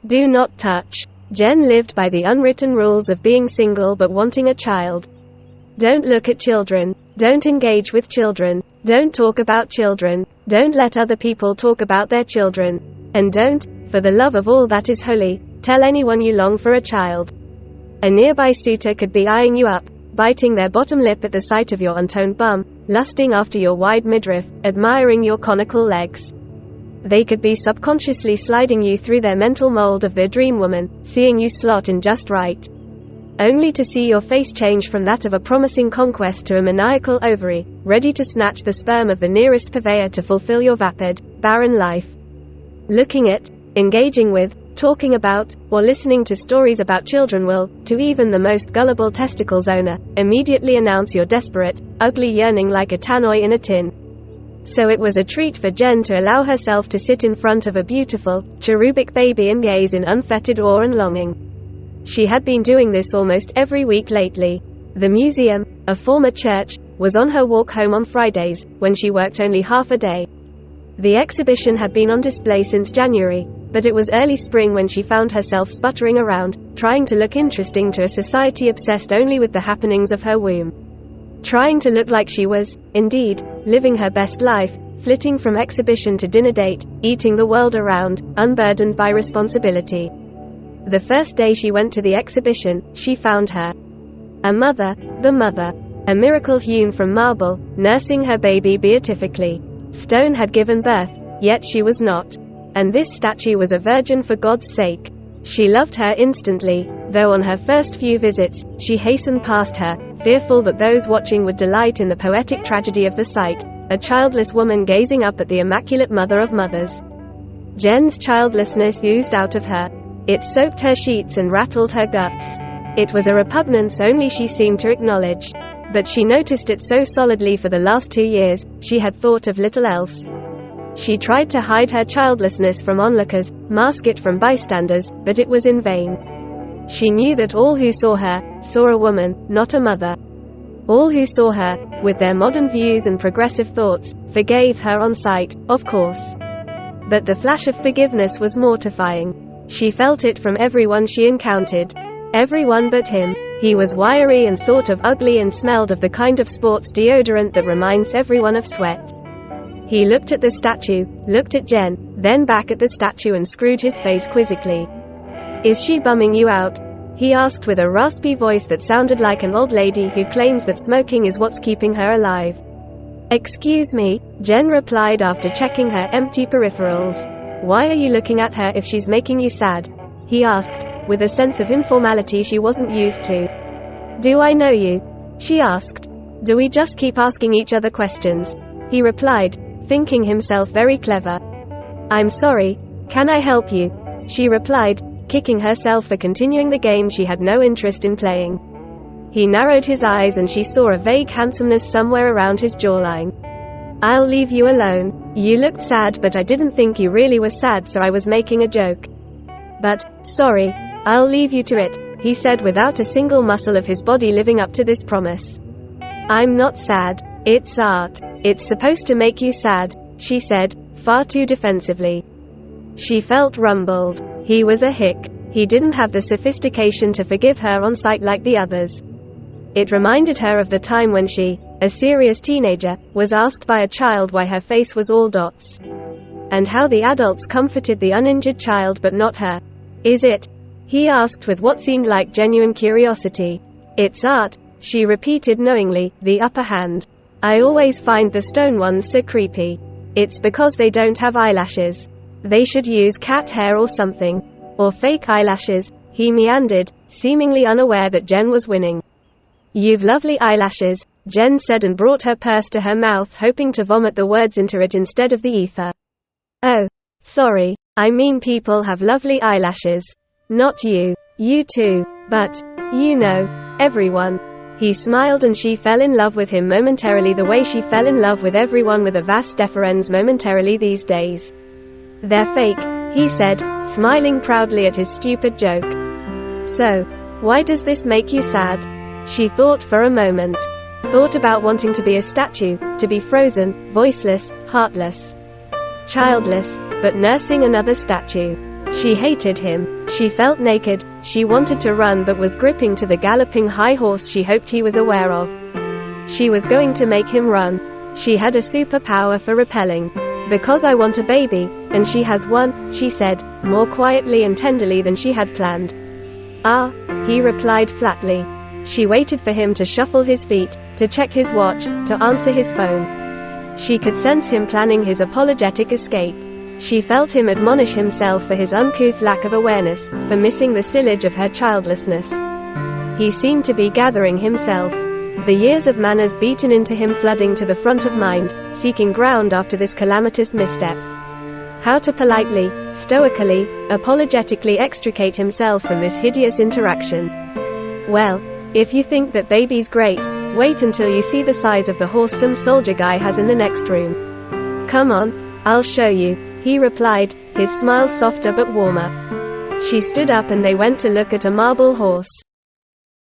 Do not touch. Jen lived by the unwritten rules of being single but wanting a child. Don't look at children. Don't engage with children. Don't talk about children. Don't let other people talk about their children. And don't, for the love of all that is holy, tell anyone you long for a child. A nearby suitor could be eyeing you up, biting their bottom lip at the sight of your untoned bum, lusting after your wide midriff, admiring your conical legs. They could be subconsciously sliding you through their mental mold of their dream woman, seeing you slot in just right. Only to see your face change from that of a promising conquest to a maniacal ovary, ready to snatch the sperm of the nearest purveyor to fulfill your vapid, barren life. Looking at, engaging with, talking about, or listening to stories about children will, to even the most gullible testicles owner, immediately announce your desperate, ugly yearning like a tannoy in a tin. So it was a treat for Jen to allow herself to sit in front of a beautiful, cherubic baby and gaze in unfettered awe and longing. She had been doing this almost every week lately. The museum, a former church, was on her walk home on Fridays, when she worked only half a day. The exhibition had been on display since January, but it was early spring when she found herself sputtering around, trying to look interesting to a society obsessed only with the happenings of her womb. Trying to look like she was, indeed, living her best life, flitting from exhibition to dinner date, eating the world around, unburdened by responsibility. The first day she went to the exhibition, she found her. A mother, the mother. A miracle hewn from marble, nursing her baby beatifically. Stone had given birth, yet she was not. And this statue was a virgin for God's sake. She loved her instantly, though on her first few visits, she hastened past her, fearful that those watching would delight in the poetic tragedy of the sight, a childless woman gazing up at the immaculate mother of mothers. Jen's childlessness oozed out of her. It soaked her sheets and rattled her guts. It was a repugnance only she seemed to acknowledge. But she noticed it so solidly for the last 2 years, she had thought of little else. She tried to hide her childlessness from onlookers, mask it from bystanders, but it was in vain. She knew that all who saw her, saw a woman, not a mother. All who saw her, with their modern views and progressive thoughts, forgave her on sight, of course. But the flash of forgiveness was mortifying. She felt it from everyone she encountered. Everyone but him. He was wiry and sort of ugly and smelled of the kind of sports deodorant that reminds everyone of sweat. He looked at the statue, looked at Jen, then back at the statue and screwed his face quizzically. "Is she bumming you out?" he asked with a raspy voice that sounded like an old lady who claims that smoking is what's keeping her alive. "Excuse me," Jen replied after checking her empty peripherals. "Why are you looking at her if she's making you sad?" he asked, with a sense of informality she wasn't used to. "Do I know you?" she asked. "Do we just keep asking each other questions?" he replied, thinking himself very clever. "I'm sorry, can I help you?" she replied, kicking herself for continuing the game she had no interest in playing. He narrowed his eyes and she saw a vague handsomeness somewhere around his jawline. "I'll leave you alone. You looked sad but I didn't think you really were sad, so I was making a joke. But, sorry, I'll leave you to it," he said without a single muscle of his body living up to this promise. "I'm not sad. It's art. It's supposed to make you sad," she said, far too defensively. She felt rumbled. He was a hick. He didn't have the sophistication to forgive her on sight like the others. It reminded her of the time when she, a serious teenager, was asked by a child why her face was all dots. And how the adults comforted the uninjured child but not her. "Is it?" he asked with what seemed like genuine curiosity. "It's art," she repeated knowingly, the upper hand. "I always find the stone ones so creepy. It's because they don't have eyelashes. They should use cat hair or something. Or fake eyelashes," he meandered, seemingly unaware that Jen was winning. "You've lovely eyelashes," Jen said and brought her purse to her mouth hoping to vomit the words into it instead of the ether. "Oh, sorry, I mean people have lovely eyelashes. Not you. You too. But, you know, everyone." He smiled and she fell in love with him momentarily the way she fell in love with everyone with a vas deferens momentarily these days. "They're fake," he said, smiling proudly at his stupid joke. "So, why does this make you sad?" She thought for a moment. Thought about wanting to be a statue, to be frozen, voiceless, heartless, childless, but nursing another statue. She hated him. She felt naked. She wanted to run but was gripping to the galloping high horse she hoped he was aware of. She was going to make him run. She had a superpower for repelling. "Because I want a baby, and she has one," she said, more quietly and tenderly than she had planned. "Ah," he replied flatly. She waited for him to shuffle his feet, to check his watch, to answer his phone. She could sense him planning his apologetic escape. She felt him admonish himself for his uncouth lack of awareness, for missing the sillage of her childlessness. He seemed to be gathering himself. The years of manners beaten into him flooding to the front of mind, seeking ground after this calamitous misstep. How to politely, stoically, apologetically extricate himself from this hideous interaction. Well, if you think that baby's great, wait until you see the size of the horse some soldier guy has in the next room. "Come on, I'll show you," he replied, his smile softer but warmer. She stood up and they went to look at a marble horse.